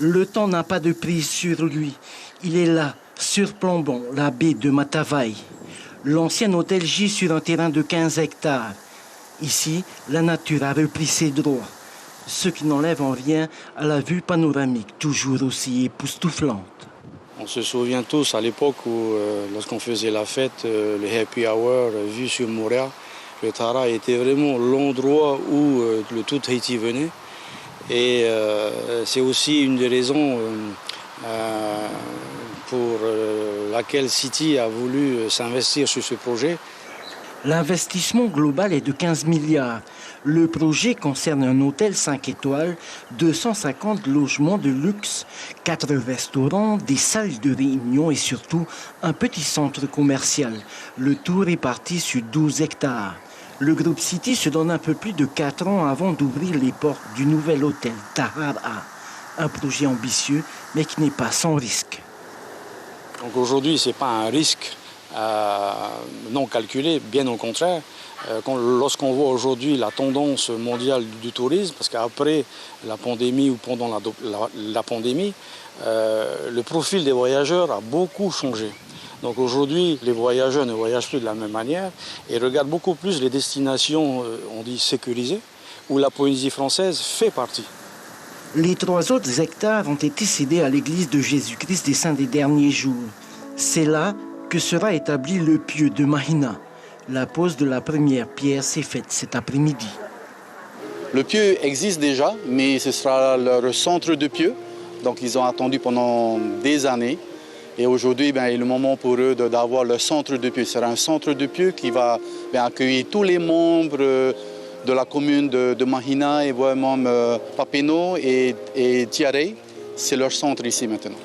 Le temps n'a pas de prise sur lui. Il est là, surplombant la baie de Matavai. L'ancien hôtel gît sur un terrain de 15 hectares. Ici, la nature a repris ses droits, ce qui n'enlève en rien à la vue panoramique, toujours aussi époustouflante. On se souvient tous à l'époque où, lorsqu'on faisait la fête, le happy hour, vue sur Moorea, le Tara était vraiment l'endroit où le tout Haïti venait. Et c'est aussi une des raisons pour laquelle City a voulu s'investir sur ce projet. L'investissement global est de 15 milliards. Le projet concerne un hôtel 5 étoiles, 250 logements de luxe, 4 restaurants, des salles de réunion et surtout un petit centre commercial. Le tout réparti sur 12 hectares. Le groupe City se donne un peu plus de 4 ans avant d'ouvrir les portes du nouvel hôtel Tahara. Un projet ambitieux, mais qui n'est pas sans risque. Donc aujourd'hui, ce n'est pas un risque non calculé, bien au contraire. Lorsqu'on voit aujourd'hui la tendance mondiale du tourisme, parce qu'après la pandémie ou pendant la pandémie, le profil des voyageurs a beaucoup changé. Donc aujourd'hui, les voyageurs ne voyagent plus de la même manière et regardent beaucoup plus les destinations, on dit sécurisées, où la Polynésie française fait partie. Les 3 autres hectares ont été cédés à l'église de Jésus-Christ des Saints des Derniers Jours. C'est là que sera établi le pieu de Mahina. La pose de la première pierre s'est faite cet après-midi. Le pieu existe déjà, mais ce sera leur centre de pieu. Donc ils ont attendu pendant des années. Et aujourd'hui, il est le moment pour eux d'avoir le centre de pieu. Ce sera un centre de pieu qui va accueillir tous les membres de la commune de Mahina et même Papeno et Tiaré. C'est leur centre ici maintenant.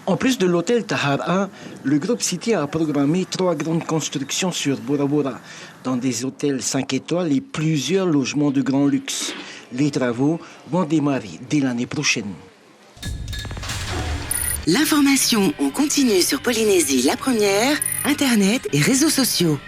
En plus de l'hôtel Tahara, le groupe City a programmé 3 grandes constructions sur Bora Bora, dans des hôtels 5 étoiles et plusieurs logements de grand luxe. Les travaux vont démarrer dès l'année prochaine. L'information en continu sur Polynésie la première, Internet et réseaux sociaux.